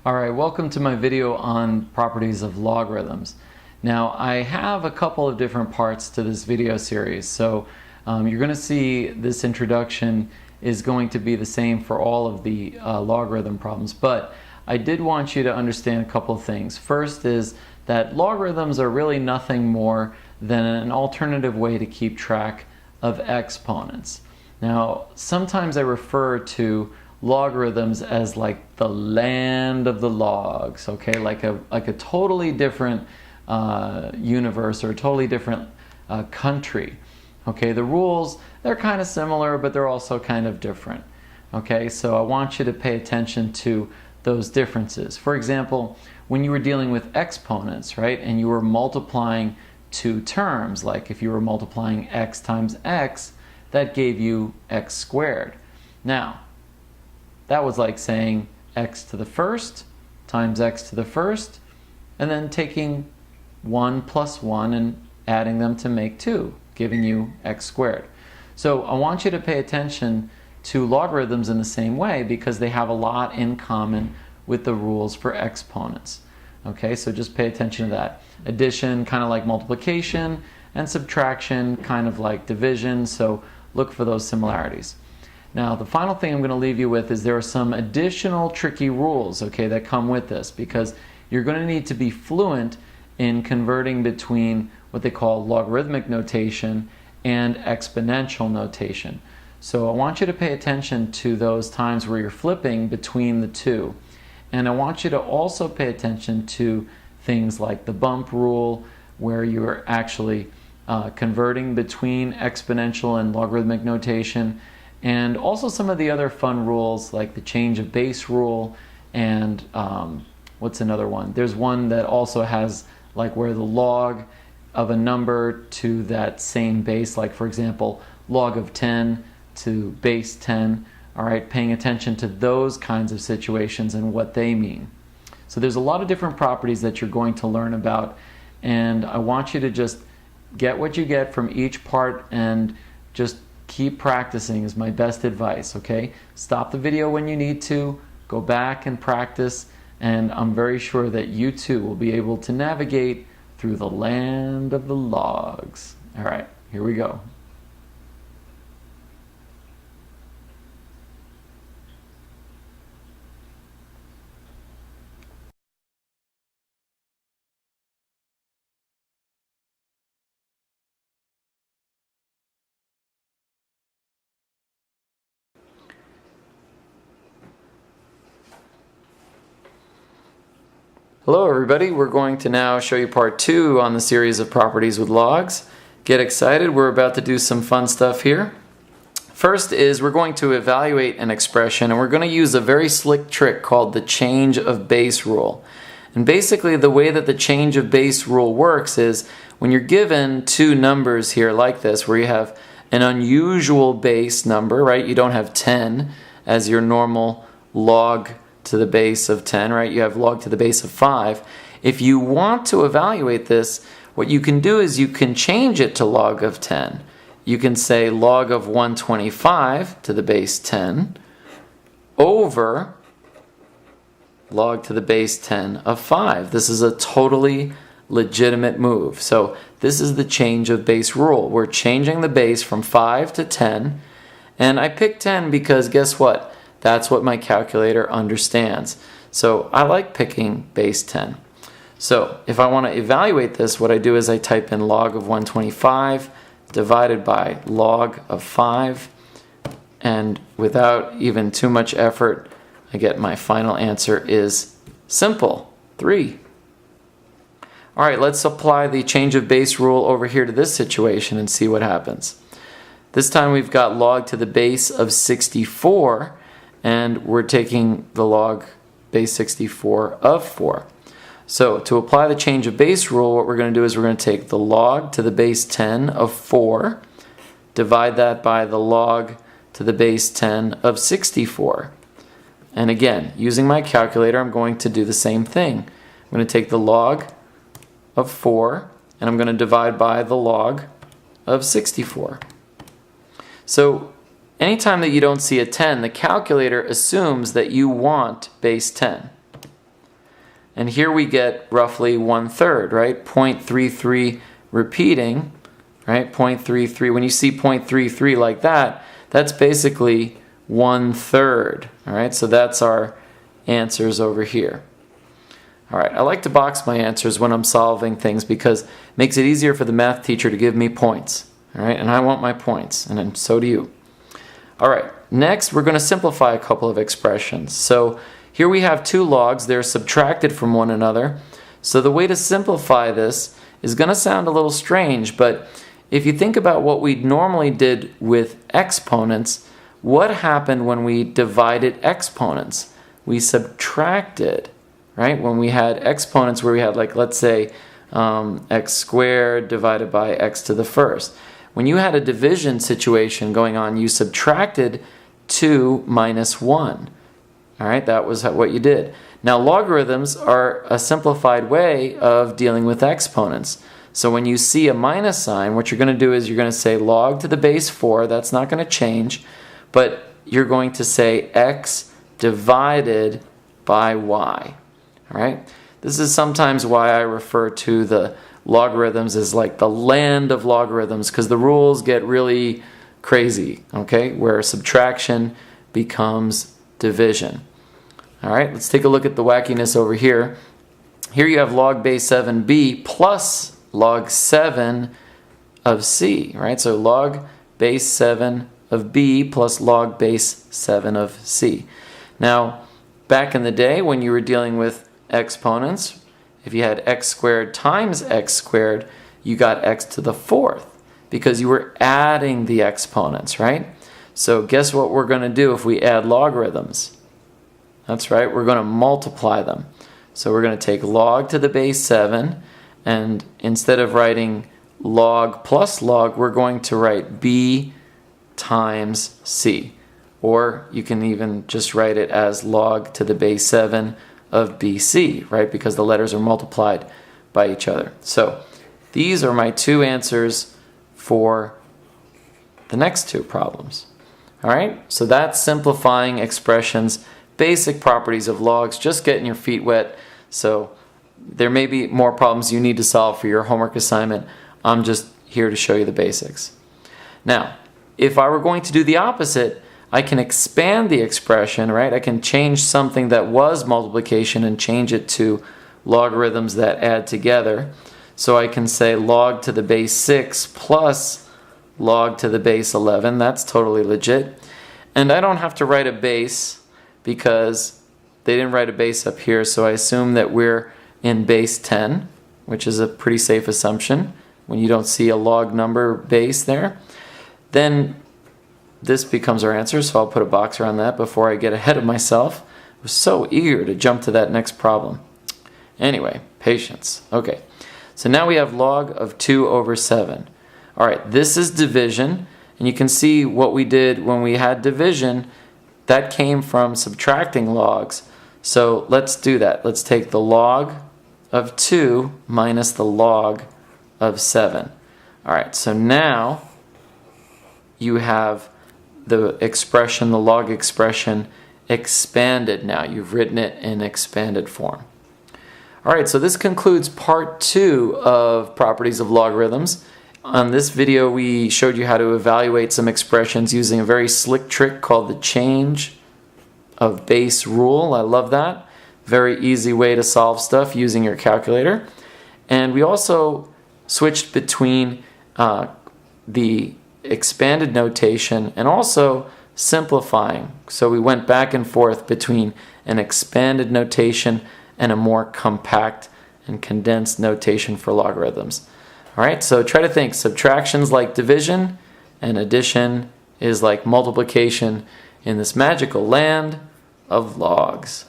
Alright, welcome to my video on properties of logarithms. Now I have a couple of different parts to this video series, so you're going to see this introduction is going to be the same for all of the logarithm problems, but I did want you to understand a couple of things. First is that logarithms are really nothing more than an alternative way to keep track of exponents. Now sometimes I refer to logarithms as like the land of the logs, okay, like a totally different universe or a totally different country. Okay, the rules, they're kind of similar, but they're also kind of different. Okay, so I want you to pay attention to those differences. For example, when you were dealing with exponents, right, and you were multiplying two terms, like if you were multiplying x times x, that gave you x squared. Now that was like saying x to the first times x to the first, and then taking 1 plus 1 and adding them to make 2, giving you x squared. So I want you to pay attention to logarithms in the same way because they have a lot in common with the rules for exponents. Okay, so just pay attention to that. Addition, kind of like multiplication, and subtraction, kind of like division, so look for those similarities. Now, the final thing I'm going to leave you with is there are some additional tricky rules, okay, that come with this because you're going to need to be fluent in converting between what they call logarithmic notation and exponential notation. So I want you to pay attention to those times where you're flipping between the two. And I want you to also pay attention to things like the bump rule, where you're actually converting between exponential and logarithmic notation, and also some of the other fun rules like the change of base rule and what's another one? There's one that also has like where the log of a number to that same base, like for example log of 10 to base 10. Alright, paying attention to those kinds of situations and what they mean. So there's a lot of different properties that you're going to learn about, and I want you to just get what you get from each part and just keep practicing is my best advice, okay? Stop the video when you need to, go back and practice, and I'm very sure that you too will be able to navigate through the land of the logs. All right, here we go. Hello everybody, we're going to now show you part 2 on the series of properties with logs. Get excited, we're about to do some fun stuff here. First is we're going to evaluate an expression, and we're going to use a very slick trick called the change of base rule. And basically the way that the change of base rule works is when you're given two numbers here like this, where you have an unusual base number, right? You don't have 10 as your normal log to the base of 10, right? You have log to the base of 5. If you want to evaluate this, what you can do is you can change it to log of 10. You can say log of 125 to the base 10 over log to the base 10 of 5. This is a totally legitimate move. So this is the change of base rule. We're changing the base from 5 to 10, and I picked 10 because guess what? That's what my calculator understands. So I like picking base 10. So if I want to evaluate this, what I do is I type in log of 125 divided by log of 5, and without even too much effort, I get my final answer is simple, 3. Alright, let's apply the change of base rule over here to this situation and see what happens. This time we've got log to the base of 64, and we're taking the log base 64 of 4. So to apply the change of base rule, what we're going to do is we're going to take the log to the base 10 of 4, divide that by the log to the base 10 of 64. And again, using my calculator, I'm going to do the same thing. I'm going to take the log of 4, and I'm going to divide by the log of 64. So anytime that you don't see a 10, the calculator assumes that you want base 10. And here we get roughly 1/3, right? 0.33 repeating, right? 0.33. When you see 0.33 like that, that's basically 1/3. All right, so that's our answers over here. All right, I like to box my answers when I'm solving things because it makes it easier for the math teacher to give me points. All right, and I want my points, and then so do you. All right, next we're going to simplify a couple of expressions. So here we have two logs. They're subtracted from one another. So the way to simplify this is going to sound a little strange, but if you think about what we normally did with exponents, what happened when we divided exponents? We subtracted, right? When we had exponents where we had, like, let's say x squared divided by x to the first. When you had a division situation going on, you subtracted 2 minus 1. All right, that was what you did. Now, logarithms are a simplified way of dealing with exponents. So when you see a minus sign, what you're going to do is you're going to say log to the base 4. That's not going to change. But you're going to say x divided by y. All right? This is sometimes why I refer to the logarithms as like the land of logarithms, because the rules get really crazy, okay? Where subtraction becomes division. All right, let's take a look at the wackiness over here. Here you have log base 7b plus log 7 of c, right? So log base 7 of b plus log base 7 of c. Now, back in the day when you were dealing with exponents, if you had x squared times x squared, you got x to the 4th because you were adding the exponents, right? So guess what we're going to do if we add logarithms? That's right, we're going to multiply them. So we're going to take log to the base 7, and instead of writing log plus log, we're going to write b times c. Or you can even just write it as log to the base 7 of bc, right? Because the letters are multiplied by each other. So these are my two answers for the next two problems. All right, so that's simplifying expressions, basic properties of logs, just getting your feet wet. So there may be more problems you need to solve for your homework assignment. I'm just here to show you the basics. Now, if I were going to do the opposite, I can expand the expression, right? I can change something that was multiplication and change it to logarithms that add together. So I can say log to the base 6 plus log to the base 11. That's totally legit. And I don't have to write a base because they didn't write a base up here, so I assume that we're in base 10, which is a pretty safe assumption when you don't see a log number base there. Then this becomes our answer, so I'll put a box around that before I get ahead of myself. I was so eager to jump to that next problem. Anyway, patience. Okay, so now we have log of 2 over 7. All right, this is division, and you can see what we did when we had division. That came from subtracting logs. So let's do that. Let's take the log of 2 minus the log of 7. All right, so now you have the expression, the log expression, expanded now. You've written it in expanded form. All right, so this concludes part 2 of properties of logarithms. On this video, we showed you how to evaluate some expressions using a very slick trick called the change of base rule. I love that. Very easy way to solve stuff using your calculator. And we also switched between the expanded notation and also simplifying. So we went back and forth between an expanded notation and a more compact and condensed notation for logarithms. All right, so try to think. Subtraction's like division, and addition is like multiplication in this magical land of logs.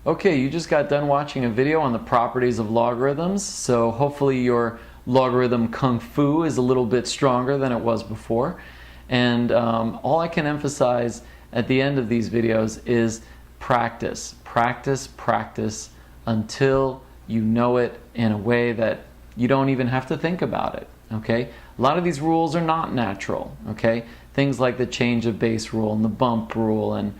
Okay, you just got done watching a video on the properties of logarithms, so hopefully your logarithm kung fu is a little bit stronger than it was before. And all I can emphasize at the end of these videos is practice. Practice, practice until you know it in a way that you don't even have to think about it, okay? A lot of these rules are not natural, okay? things like the change of base rule and the bump rule, and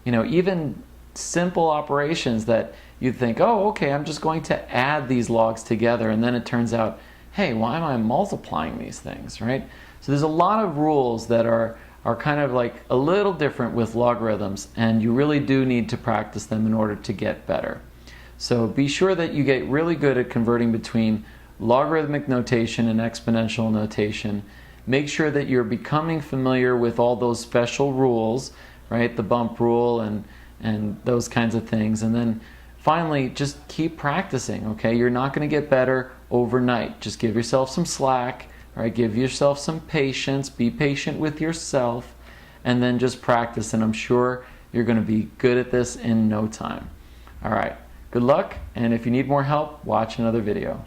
even simple operations that you'd think, oh, okay, I'm just going to add these logs together, and then it turns out, hey, why am I multiplying these things, right? So there's a lot of rules that are kind of like a little different with logarithms, and you really do need to practice them in order to get better. So be sure that you get really good at converting between logarithmic notation and exponential notation. Make sure that you're becoming familiar with all those special rules, right? The bump rule and those kinds of things. And then finally, just keep practicing, okay? You're not going to get better overnight. Just give yourself some slack, right? Give yourself some patience. Be patient with yourself, and then just practice. And I'm sure you're going to be good at this in no time. All right. Good luck, and if you need more help, watch another video.